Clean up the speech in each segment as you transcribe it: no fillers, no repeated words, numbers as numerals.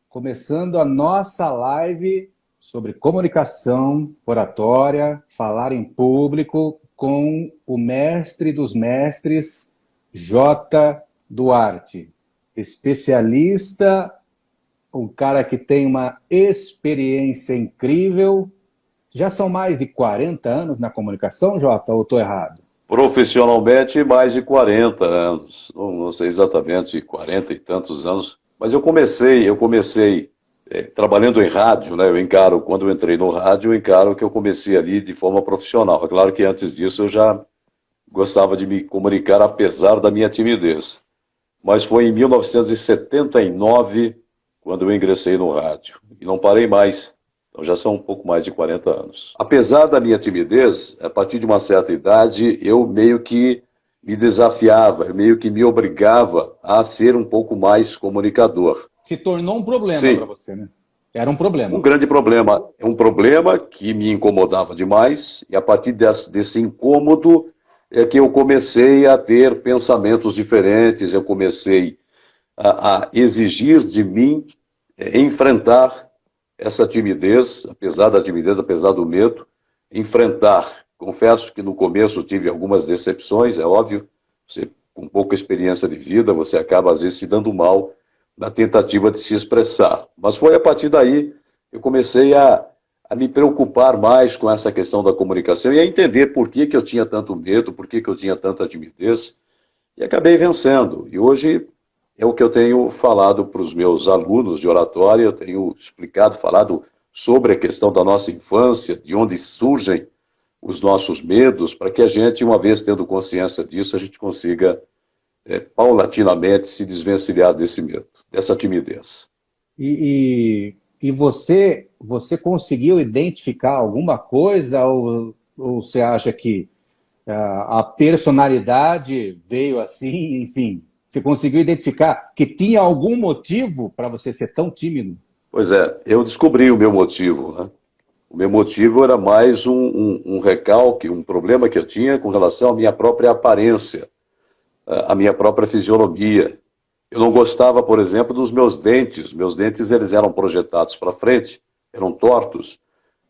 começando a nossa live sobre comunicação, oratória, falar em público com o mestre dos mestres, J. Duarte, especialista, um cara que tem uma experiência incrível. Já são mais de 40 anos na comunicação, Jota, ou estou errado? Profissionalmente, mais de 40 anos, não sei exatamente 40 e tantos anos, mas eu comecei trabalhando em rádio, né? Eu encaro, quando eu entrei no rádio, eu encaro que eu comecei ali de forma profissional. É claro que antes disso eu já gostava de me comunicar, apesar da minha timidez. Mas foi em 1979 quando eu ingressei no rádio, e não parei mais. Então já são um pouco mais de 40 anos. Apesar da minha timidez, a partir de uma certa idade, eu meio que me desafiava, eu meio que me obrigava a ser um pouco mais comunicador. Se tornou um problema para Sim, você, né? Era um um problema. grande problema. É um problema que me incomodava demais, e a partir desse incômodo é que eu comecei a ter pensamentos diferentes, eu comecei a exigir de mim enfrentar essa timidez, apesar da timidez, apesar do medo, enfrentar. Confesso que no começo tive algumas decepções, é óbvio, você com pouca experiência de vida, você acaba às vezes se dando mal na tentativa de se expressar. Mas foi a partir daí que eu comecei a me preocupar mais com essa questão da comunicação e a entender por que eu tinha tanto medo, por que eu tinha tanta timidez, e acabei vencendo. E hoje é o que eu tenho falado para os meus alunos de oratória, eu tenho explicado, falado sobre a questão da nossa infância, de onde surgem os nossos medos, para que a gente, uma vez tendo consciência disso, a gente consiga paulatinamente se desvencilhar desse medo, dessa timidez. E você conseguiu identificar alguma coisa ou você acha que a personalidade veio assim, enfim? Você conseguiu identificar que tinha algum motivo para você ser tão tímido? Pois é, eu descobri o meu motivo, né? O meu motivo era mais um recalque, um problema que eu tinha com relação à minha própria aparência, à minha própria fisionomia. Eu não gostava, por exemplo, dos meus dentes. Meus dentes eles eram projetados para frente, eram tortos,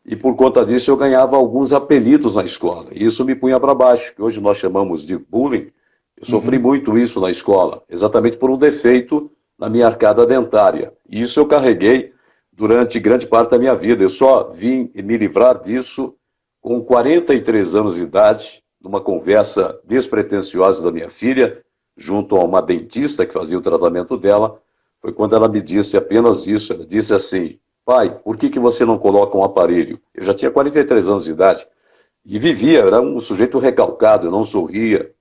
e por conta disso eu ganhava alguns apelidos na escola. E isso me punha para baixo, que hoje nós chamamos de bullying. Eu sofri Uhum. muito isso na escola, exatamente por um defeito na minha arcada dentária. E isso eu carreguei durante grande parte da minha vida. Eu só vim me livrar disso com 43 anos de idade, numa conversa despretensiosa da minha filha, junto a uma dentista que fazia o tratamento dela. Foi quando ela me disse apenas isso. Ela disse assim: pai, por que você não coloca um aparelho? Eu já tinha 43 anos de idade e vivia, era um sujeito recalcado, eu não sorria.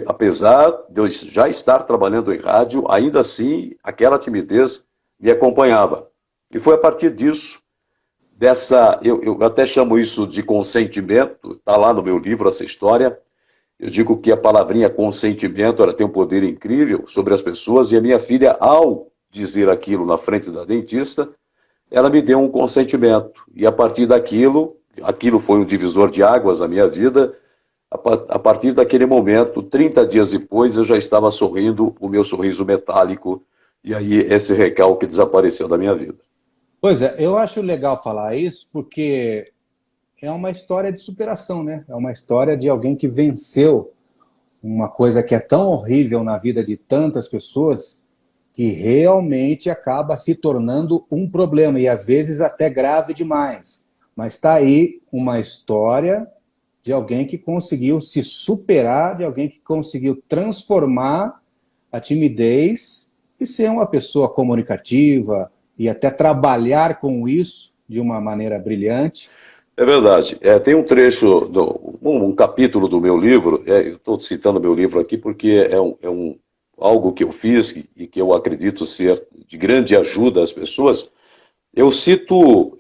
Apesar de eu já estar trabalhando em rádio, ainda assim aquela timidez me acompanhava. E foi a partir disso, eu até chamo isso de consentimento, está lá no meu livro essa história. Eu digo que a palavrinha consentimento ela tem um poder incrível sobre as pessoas, e a minha filha, ao dizer aquilo na frente da dentista, ela me deu um consentimento. E a partir daquilo, aquilo foi um divisor de águas na minha vida. A partir daquele momento, 30 dias depois, eu já estava sorrindo, o meu sorriso metálico, e aí esse recalque desapareceu da minha vida. Pois é, eu acho legal falar isso porque é uma história de superação, né? É uma história de alguém que venceu uma coisa que é tão horrível na vida de tantas pessoas que realmente acaba se tornando um problema e às vezes até grave demais. Mas está aí uma história de alguém que conseguiu se superar, de alguém que conseguiu transformar a timidez e ser uma pessoa comunicativa e até trabalhar com isso de uma maneira brilhante. É verdade. Tem um trecho, um capítulo do meu livro, eu estou citando meu livro aqui porque algo que eu fiz e que eu acredito ser de grande ajuda às pessoas. Eu cito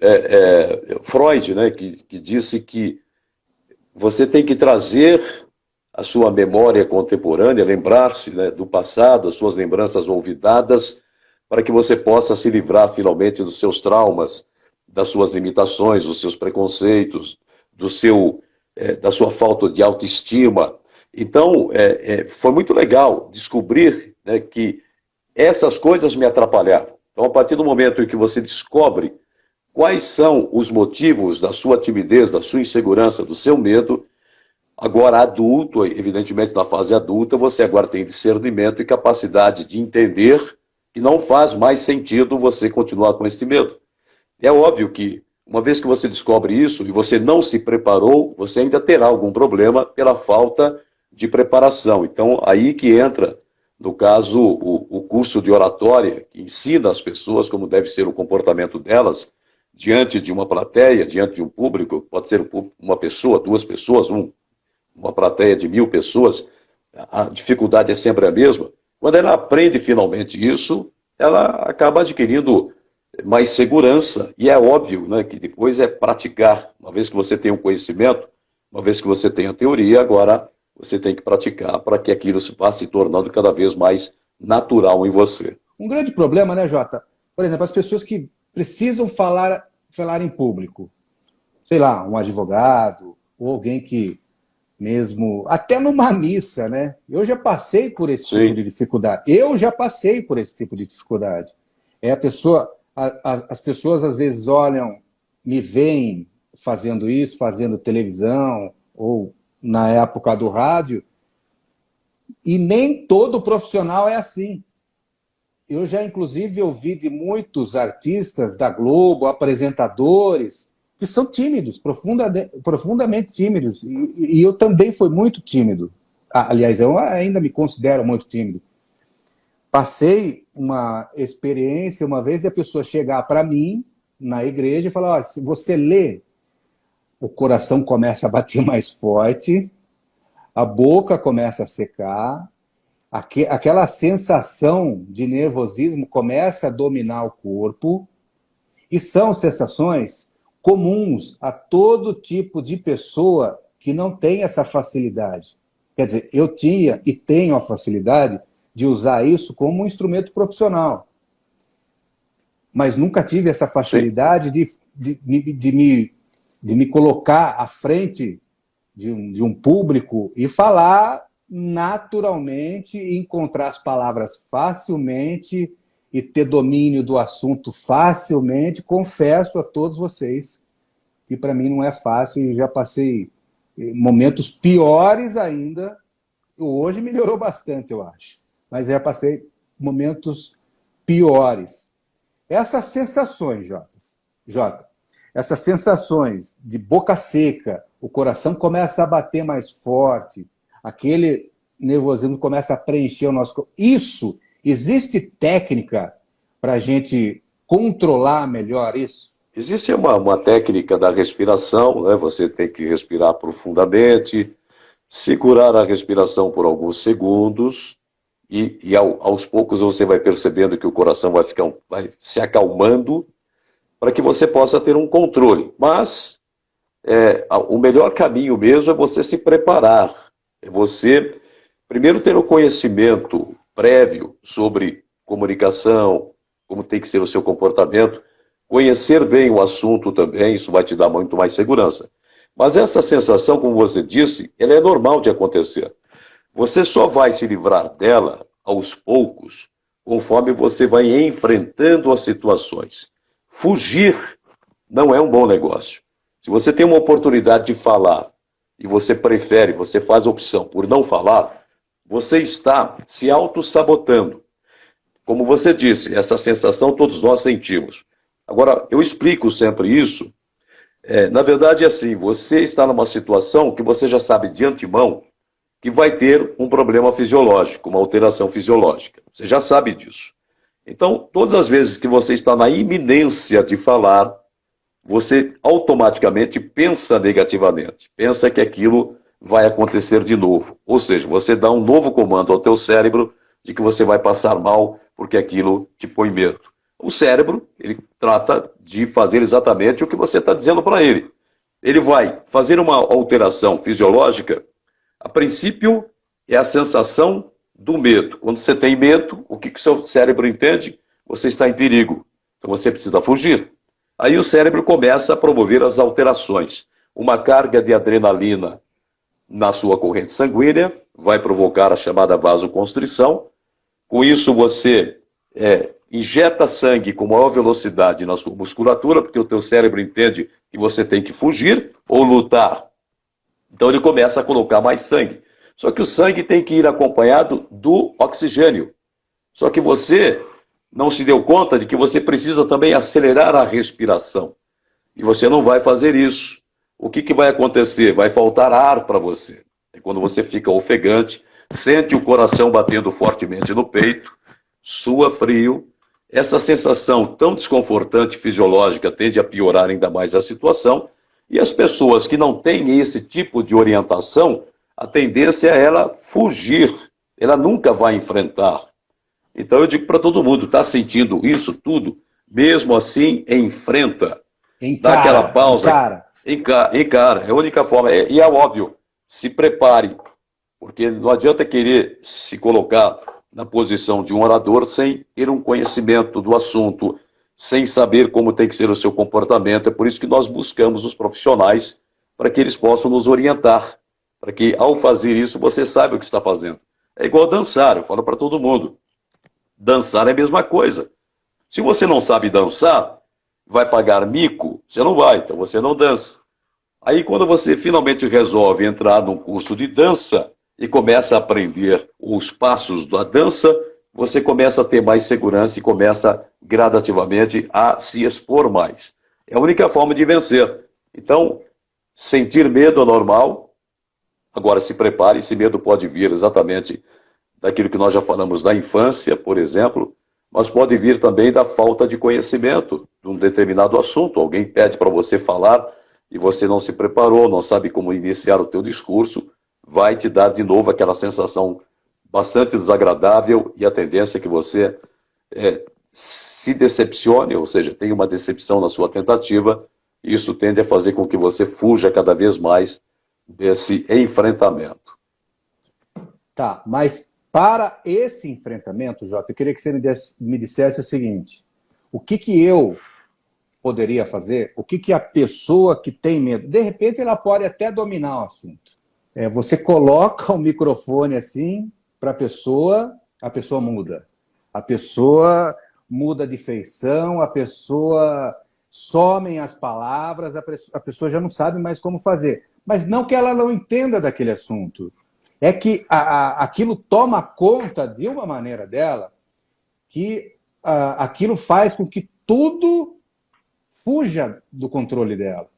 Freud, né, que disse que você tem que trazer a sua memória contemporânea, lembrar-se, né, do passado, as suas lembranças olvidadas, para que você possa se livrar finalmente dos seus traumas, das suas limitações, dos seus preconceitos, da sua falta de autoestima. Então, foi muito legal descobrir, né, que essas coisas me atrapalhavam. Então, a partir do momento em que você descobre quais são os motivos da sua timidez, da sua insegurança, do seu medo, agora adulto, evidentemente na fase adulta, você agora tem discernimento e capacidade de entender que não faz mais sentido você continuar com esse medo. É óbvio que, uma vez que você descobre isso e você não se preparou, você ainda terá algum problema pela falta de preparação. Então, aí que entra, no caso, o curso de oratória, que ensina as pessoas como deve ser o comportamento delas diante de uma plateia, diante de um público, pode ser uma pessoa, duas pessoas, uma plateia de 1000 pessoas, a dificuldade é sempre a mesma. Quando ela aprende finalmente isso, ela acaba adquirindo mais segurança, e é óbvio, né, que depois é praticar. Uma vez que você tem um conhecimento, uma vez que você tem a teoria, agora você tem que praticar para que aquilo vá se tornando cada vez mais natural em você. Um grande problema, né, Jota? Por exemplo, as pessoas que precisam falar em público. Sei lá, um advogado, ou alguém que mesmo, até numa missa, né? Eu já passei por esse Sim. tipo de dificuldade. Eu já passei por esse tipo de dificuldade. A pessoa, as pessoas às vezes olham, me veem fazendo isso, fazendo televisão, ou na época do rádio, e nem todo profissional é assim. Eu já, inclusive, ouvi de muitos artistas da Globo, apresentadores, que são tímidos, profundamente tímidos. E eu também fui muito tímido. Aliás, eu ainda me considero muito tímido. Passei uma experiência uma vez de a pessoa chegar para mim na igreja e falar: se você lê, o coração começa a bater mais forte, a boca começa a secar, aquela sensação de nervosismo começa a dominar o corpo, e são sensações comuns a todo tipo de pessoa que não tem essa facilidade. Quer dizer, eu tinha e tenho a facilidade de usar isso como um instrumento profissional, mas nunca tive essa facilidade de me colocar à frente de um público e falar naturalmente, encontrar as palavras facilmente e ter domínio do assunto facilmente. Confesso a todos vocês que para mim não é fácil e já passei momentos piores ainda. Hoje melhorou bastante, eu acho, mas já passei momentos piores. Essas sensações, Jota, essas sensações de boca seca, o coração começa a bater mais forte, aquele nervosismo começa a preencher o nosso corpo. Isso, existe técnica para a gente controlar melhor isso? Existe uma técnica da respiração, né? Você tem que respirar profundamente, segurar a respiração por alguns segundos, e aos poucos você vai percebendo que o coração vai se acalmando, para que você possa ter um controle. Mas o melhor caminho mesmo é você se preparar. É você, primeiro, ter o conhecimento prévio sobre comunicação, como tem que ser o seu comportamento, conhecer bem o assunto também, isso vai te dar muito mais segurança. Mas essa sensação, como você disse, ela é normal de acontecer. Você só vai se livrar dela aos poucos, conforme você vai enfrentando as situações. Fugir não é um bom negócio. Se você tem uma oportunidade de falar e você prefere, você faz a opção por não falar, você está se auto-sabotando. Como você disse, essa sensação todos nós sentimos. Agora, eu explico sempre isso. Na verdade, é assim, você está numa situação que você já sabe de antemão que vai ter um problema fisiológico, uma alteração fisiológica. Você já sabe disso. Então, todas as vezes que você está na iminência de falar, você automaticamente pensa negativamente, pensa que aquilo vai acontecer de novo. Ou seja, você dá um novo comando ao teu cérebro de que você vai passar mal porque aquilo te põe medo. O cérebro, ele trata de fazer exatamente o que você está dizendo para ele. Ele vai fazer uma alteração fisiológica. A princípio, é a sensação do medo. Quando você tem medo, o que o seu cérebro entende? Você está em perigo. Então você precisa fugir. Aí o cérebro começa a promover as alterações. Uma carga de adrenalina na sua corrente sanguínea vai provocar a chamada vasoconstrição. Com isso você injeta sangue com maior velocidade na sua musculatura, porque o teu cérebro entende que você tem que fugir ou lutar. Então ele começa a colocar mais sangue. Só que o sangue tem que ir acompanhado do oxigênio. Só que você não se deu conta de que você precisa também acelerar a respiração. E você não vai fazer isso. O que vai acontecer? Vai faltar ar para você. É quando você fica ofegante, sente o coração batendo fortemente no peito, sua frio. Essa sensação tão desconfortante fisiológica tende a piorar ainda mais a situação. E as pessoas que não têm esse tipo de orientação, a tendência é ela fugir. Ela nunca vai enfrentar. Então eu digo para todo mundo, está sentindo isso tudo? Mesmo assim, enfrenta. Dá aquela pausa. Encara. É a única forma. E é óbvio, se prepare. Porque não adianta querer se colocar na posição de um orador sem ter um conhecimento do assunto, sem saber como tem que ser o seu comportamento. É por isso que nós buscamos os profissionais para que eles possam nos orientar. Para que, ao fazer isso, você saiba o que está fazendo. É igual dançar, eu falo para todo mundo. Dançar é a mesma coisa. Se você não sabe dançar, vai pagar mico, você não vai, então você não dança. Aí quando você finalmente resolve entrar num curso de dança e começa a aprender os passos da dança, você começa a ter mais segurança e começa gradativamente a se expor mais. É a única forma de vencer. Então, sentir medo é normal. Agora se prepare, esse medo pode vir exatamente daquilo que nós já falamos da infância, por exemplo, mas pode vir também da falta de conhecimento de um determinado assunto. Alguém pede para você falar e você não se preparou, não sabe como iniciar o teu discurso, vai te dar de novo aquela sensação bastante desagradável e a tendência é que você se decepcione, ou seja, tenha uma decepção na sua tentativa, e isso tende a fazer com que você fuja cada vez mais desse enfrentamento. Tá, mas para esse enfrentamento, Jota, eu queria que você me dissesse o seguinte: o que eu poderia fazer? O que a pessoa que tem medo, de repente ela pode até dominar o assunto. Você coloca o microfone assim para a pessoa muda. A pessoa muda de feição, a pessoa somem as palavras, a pessoa já não sabe mais como fazer. Mas não que ela não entenda daquele assunto. É que aquilo toma conta de uma maneira dela que aquilo faz com que tudo fuja do controle dela.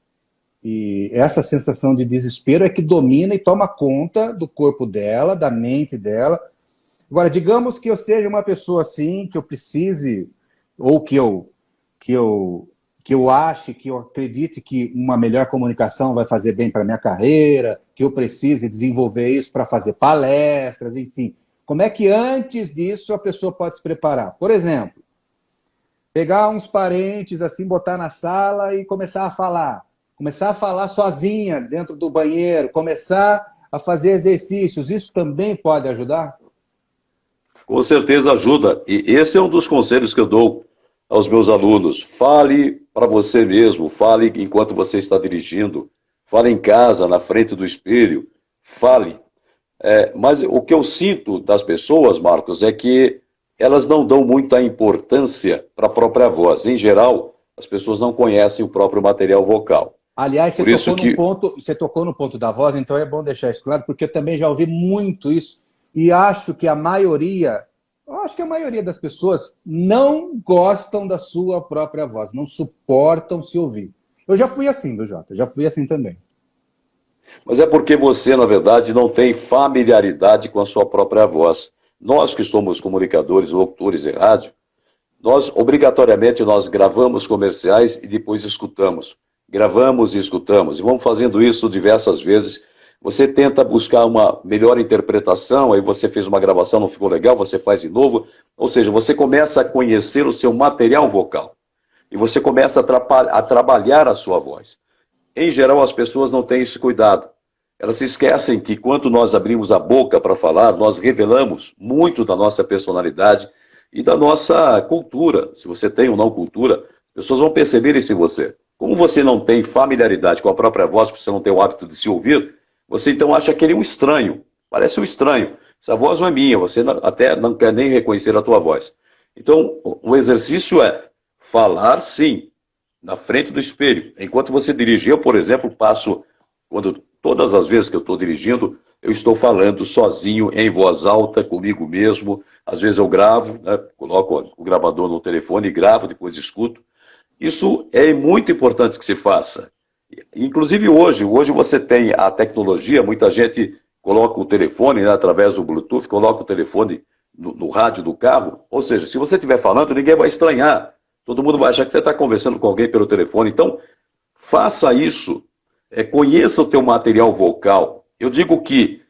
E essa sensação de desespero é que domina e toma conta do corpo dela, da mente dela. Agora, digamos que eu seja uma pessoa assim, que eu precise, ou que eu ache, que eu acredite que uma melhor comunicação vai fazer bem para a minha carreira, que eu precise desenvolver isso para fazer palestras, enfim. Como é que antes disso a pessoa pode se preparar? Por exemplo, pegar uns parentes, assim, botar na sala e começar a falar sozinha dentro do banheiro, começar a fazer exercícios. Isso também pode ajudar? Com certeza ajuda. E esse é um dos conselhos que eu dou aos meus alunos. Fale para você mesmo, fale enquanto você está dirigindo, fale em casa, na frente do espelho, fale. Mas o que eu sinto das pessoas, Marcos, é que elas não dão muita importância para a própria voz. Em geral, as pessoas não conhecem o próprio material vocal. Aliás, você tocou no ponto da voz, então é bom deixar isso claro, porque eu também já ouvi muito isso, e acho que a maioria das pessoas não gostam da sua própria voz, não suportam se ouvir. Eu já fui assim, do Jota, já fui assim também. Mas é porque você, na verdade, não tem familiaridade com a sua própria voz. Nós que somos comunicadores, locutores de rádio, nós obrigatoriamente gravamos comerciais e depois escutamos. Gravamos e escutamos, e vamos fazendo isso diversas vezes. Você tenta buscar uma melhor interpretação, aí você fez uma gravação, não ficou legal, você faz de novo. Ou seja, você começa a conhecer o seu material vocal. E você começa a trabalhar a sua voz. Em geral, as pessoas não têm esse cuidado. Elas se esquecem que quando nós abrimos a boca para falar, nós revelamos muito da nossa personalidade e da nossa cultura. Se você tem ou não cultura, as pessoas vão perceber isso em você. Como você não tem familiaridade com a própria voz, porque você não tem o hábito de se ouvir, você então acha que ele é um estranho. Parece um estranho. Essa voz não é minha, você até não quer nem reconhecer a tua voz. Então, o exercício é falar, sim, na frente do espelho. Enquanto você dirige, eu, por exemplo, todas as vezes que eu estou dirigindo, eu estou falando sozinho, em voz alta, comigo mesmo. Às vezes eu gravo, né, coloco o gravador no telefone e gravo, depois escuto. Isso é muito importante que se faça. Inclusive hoje você tem a tecnologia, muita gente coloca o telefone, né, através do Bluetooth, coloca o telefone no rádio do carro, ou seja, se você estiver falando, ninguém vai estranhar, todo mundo vai achar que você está conversando com alguém pelo telefone. Então, faça isso, conheça o teu material vocal. Eu digo que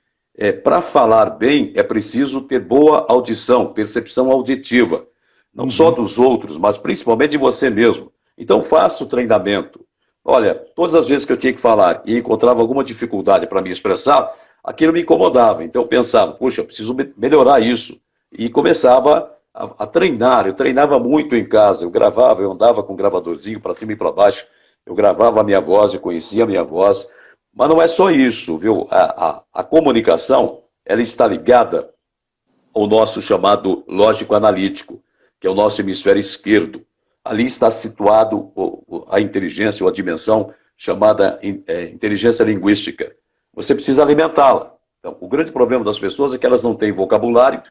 para falar bem é preciso ter boa audição, percepção auditiva, não só dos outros, mas principalmente de você mesmo. Então, faça o treinamento. Olha, todas as vezes que eu tinha que falar e encontrava alguma dificuldade para me expressar, aquilo me incomodava. Então eu pensava, puxa, eu preciso melhorar isso. E começava a treinar. Eu treinava muito em casa. Eu gravava, eu andava com um gravadorzinho para cima e para baixo. Eu gravava a minha voz, eu conhecia a minha voz. Mas não é só isso, viu? A comunicação, ela está ligada ao nosso chamado lógico-analítico, que é o nosso hemisfério esquerdo. Ali está situado a inteligência, ou a dimensão chamada inteligência linguística. Você precisa alimentá-la. Então, o grande problema das pessoas é que elas não têm vocabulário,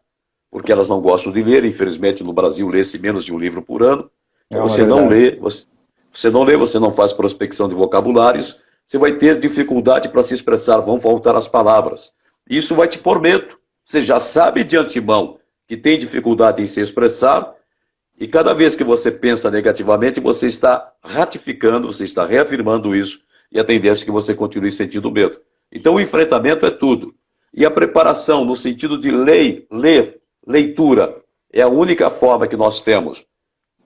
porque elas não gostam de ler. Infelizmente, no Brasil, lê-se menos de um livro por ano. Então, você não lê, você não faz prospecção de vocabulários, você vai ter dificuldade para se expressar, vão faltar as palavras. Isso vai te pôr medo. Você já sabe de antemão que tem dificuldade em se expressar, e cada vez que você pensa negativamente, você está ratificando, você está reafirmando isso, e a tendência é que você continue sentindo medo. Então o enfrentamento é tudo. E a preparação no sentido de leitura, é a única forma que nós temos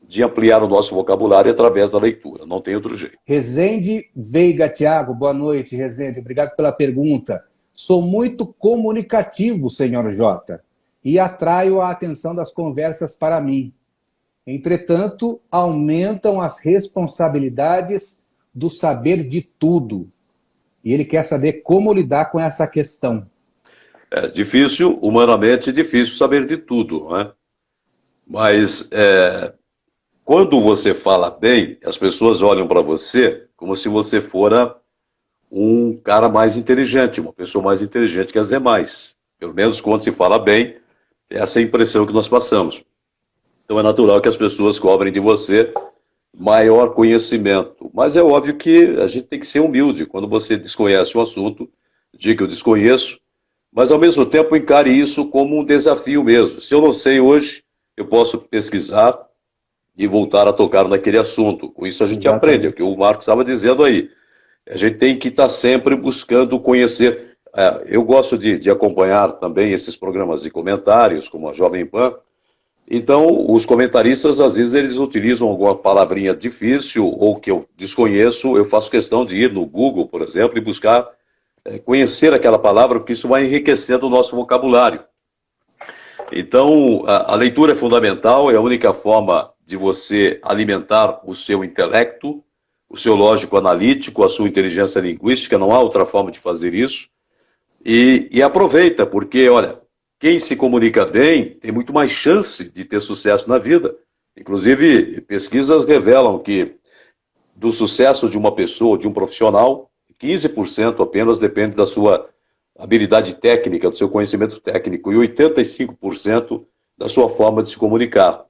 de ampliar o nosso vocabulário através da leitura. Não tem outro jeito. Rezende Veiga Tiago, boa noite, Rezende. Obrigado pela pergunta. Sou muito comunicativo, senhor Jota, e atraio a atenção das conversas para mim. Entretanto, aumentam as responsabilidades do saber de tudo. E ele quer saber como lidar com essa questão. É difícil, humanamente difícil saber de tudo, não é? Mas quando você fala bem, as pessoas olham para você como se você fora um cara mais inteligente, uma pessoa mais inteligente que as demais. Pelo menos quando se fala bem, essa é a impressão que nós passamos. Então é natural que as pessoas cobrem de você maior conhecimento. Mas é óbvio que a gente tem que ser humilde. Quando você desconhece um assunto, diga que eu desconheço, mas ao mesmo tempo encare isso como um desafio mesmo. Se eu não sei hoje, eu posso pesquisar e voltar a tocar naquele assunto. Com isso a gente aprende, é o que o Marcos estava dizendo aí. A gente tem que estar sempre buscando conhecer. Eu gosto de acompanhar também esses programas de comentários, como a Jovem Pan. Então, os comentaristas, às vezes, eles utilizam alguma palavrinha difícil ou que eu desconheço. Eu faço questão de ir no Google, por exemplo, e buscar conhecer aquela palavra, porque isso vai enriquecendo o nosso vocabulário. Então, a leitura é fundamental, é a única forma de você alimentar o seu intelecto, o seu lógico analítico, a sua inteligência linguística. Não há outra forma de fazer isso. E aproveita, porque, olha, quem se comunica bem tem muito mais chance de ter sucesso na vida. Inclusive, pesquisas revelam que do sucesso de uma pessoa, de um profissional, 15% apenas depende da sua habilidade técnica, do seu conhecimento técnico, e 85% da sua forma de se comunicar.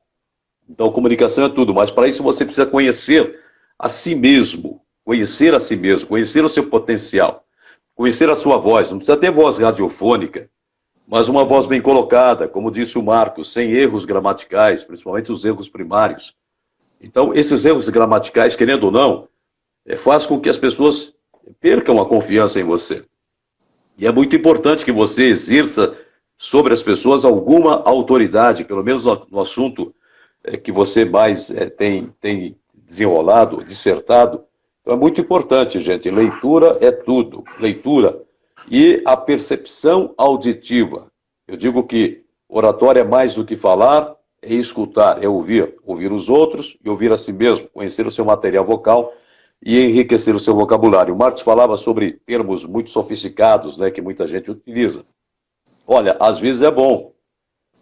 Então, comunicação é tudo, mas para isso você precisa conhecer a si mesmo, conhecer o seu potencial, conhecer a sua voz. Não precisa ter voz radiofônica, mas uma voz bem colocada, como disse o Marcos, sem erros gramaticais, principalmente os erros primários. Então, esses erros gramaticais, querendo ou não, faz com que as pessoas percam a confiança em você. E é muito importante que você exerça sobre as pessoas alguma autoridade, pelo menos no assunto que você mais tem desenrolado, dissertado. Então, é muito importante, gente. Leitura é tudo. Leitura. E a percepção auditiva. Eu digo que oratória é mais do que falar, é escutar, é ouvir. Ouvir os outros e ouvir a si mesmo, conhecer o seu material vocal e enriquecer o seu vocabulário. O Marcos falava sobre termos muito sofisticados, né, que muita gente utiliza. Olha, às vezes é bom.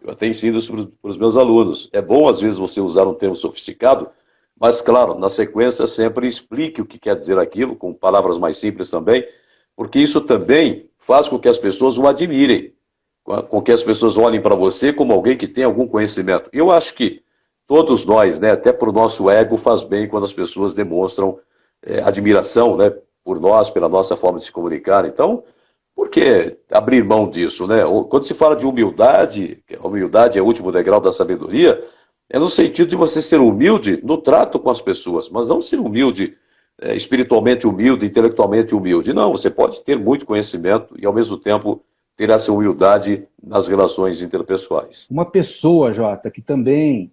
Eu até ensino isso para os meus alunos. É bom, às vezes, você usar um termo sofisticado, mas, claro, na sequência, sempre explique o que quer dizer aquilo, com palavras mais simples também, porque isso também faz com que as pessoas o admirem, com que as pessoas olhem para você como alguém que tem algum conhecimento. Eu acho que todos nós, né, até para o nosso ego, faz bem quando as pessoas demonstram admiração, né, por nós, pela nossa forma de se comunicar. Então, por que abrir mão disso, né? Quando se fala de humildade, a humildade é o último degrau da sabedoria, é no sentido de você ser humilde no trato com as pessoas, mas não ser humilde, espiritualmente humilde, intelectualmente humilde. Não, você pode ter muito conhecimento e, ao mesmo tempo, ter essa humildade nas relações interpessoais. Uma pessoa, Jota, que também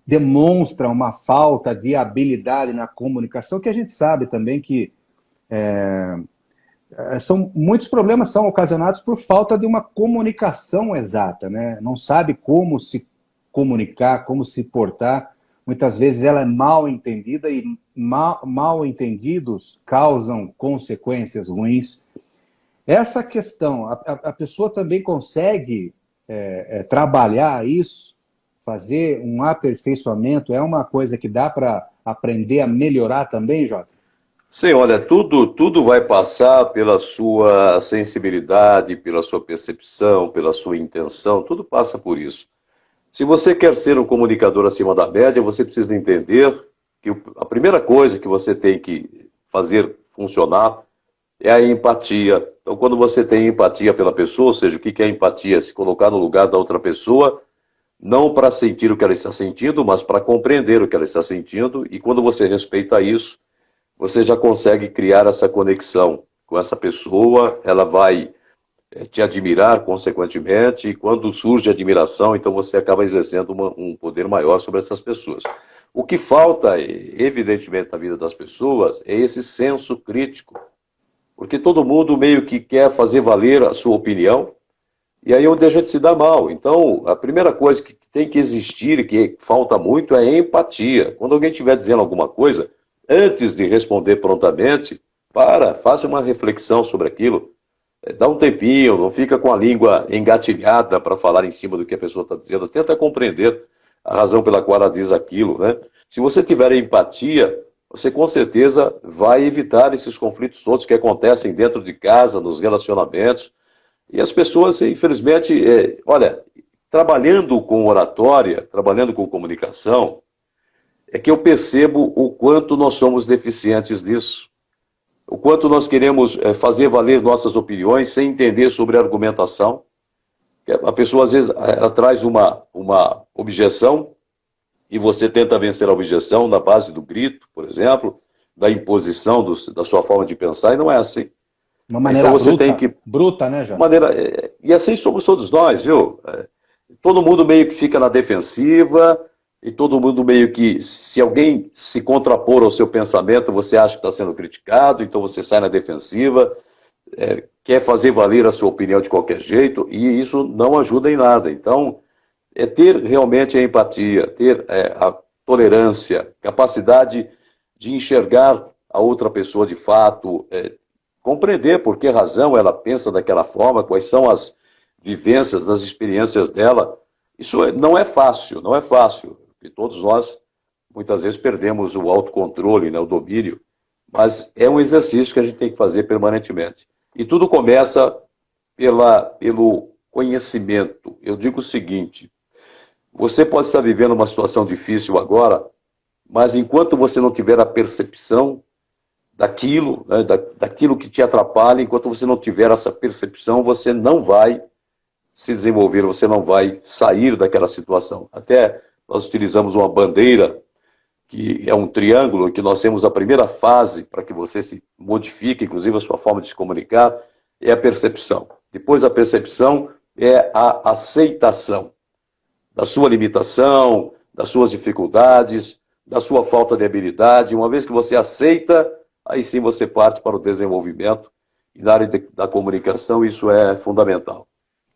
demonstra uma falta de habilidade na comunicação, que a gente sabe também que muitos problemas são ocasionados por falta de uma comunicação exata, né? Não sabe como se comunicar, como se portar. Muitas vezes ela é mal entendida e mal entendidos causam consequências ruins. Essa questão, a pessoa também consegue trabalhar isso, fazer um aperfeiçoamento, é uma coisa que dá para aprender a melhorar também, Jota? Sim, olha, tudo vai passar pela sua sensibilidade, pela sua percepção, pela sua intenção, tudo passa por isso. Se você quer ser um comunicador acima da média, você precisa entender que a primeira coisa que você tem que fazer funcionar é a empatia. Então, quando você tem empatia pela pessoa, ou seja, o que é empatia? Se colocar no lugar da outra pessoa, não para sentir o que ela está sentindo, mas para compreender o que ela está sentindo, e quando você respeita isso, você já consegue criar essa conexão com essa pessoa, ela vai te admirar, consequentemente, e quando surge admiração, então você acaba exercendo um poder maior sobre essas pessoas. O que falta, evidentemente, na vida das pessoas é esse senso crítico, porque todo mundo meio que quer fazer valer a sua opinião, e aí é onde a gente se dá mal. Então, a primeira coisa que tem que existir e que falta muito é a empatia. Quando alguém estiver dizendo alguma coisa, antes de responder prontamente, faça uma reflexão sobre aquilo, dá um tempinho, não fica com a língua engatilhada para falar em cima do que a pessoa está dizendo, tenta compreender a razão pela qual ela diz aquilo, né? Se você tiver empatia, você com certeza vai evitar esses conflitos todos que acontecem dentro de casa, nos relacionamentos, e as pessoas, infelizmente, olha, trabalhando com oratória, trabalhando com comunicação, é que eu percebo o quanto nós somos deficientes nisso. O quanto nós queremos fazer valer nossas opiniões sem entender sobre a argumentação. A pessoa, às vezes, ela traz uma objeção e você tenta vencer a objeção na base do grito, por exemplo, da imposição da sua forma de pensar, e não é assim. Uma maneira então, você tem que bruta, né, João? E assim somos todos nós, viu? Todo mundo meio que fica na defensiva, e todo mundo meio que, se alguém se contrapor ao seu pensamento, você acha que está sendo criticado, então você sai na defensiva, quer fazer valer a sua opinião de qualquer jeito, e isso não ajuda em nada. Então, ter realmente a empatia, ter a tolerância, capacidade de enxergar a outra pessoa de fato, compreender por que razão ela pensa daquela forma, quais são as vivências, as experiências dela. Isso não é fácil, não é fácil. E todos nós, muitas vezes, perdemos o autocontrole, né, o domínio, mas é um exercício que a gente tem que fazer permanentemente. E tudo começa pelo conhecimento. Eu digo o seguinte, você pode estar vivendo uma situação difícil agora, mas enquanto você não tiver a percepção daquilo, né, daquilo que te atrapalha, enquanto você não tiver essa percepção, você não vai se desenvolver, você não vai sair daquela situação. Até nós utilizamos uma bandeira, que é um triângulo, em que nós temos a primeira fase para que você se modifique, inclusive a sua forma de se comunicar, é a percepção. Depois a percepção é a aceitação da sua limitação, das suas dificuldades, da sua falta de habilidade. Uma vez que você aceita, aí sim você parte para o desenvolvimento. E na área da comunicação isso é fundamental.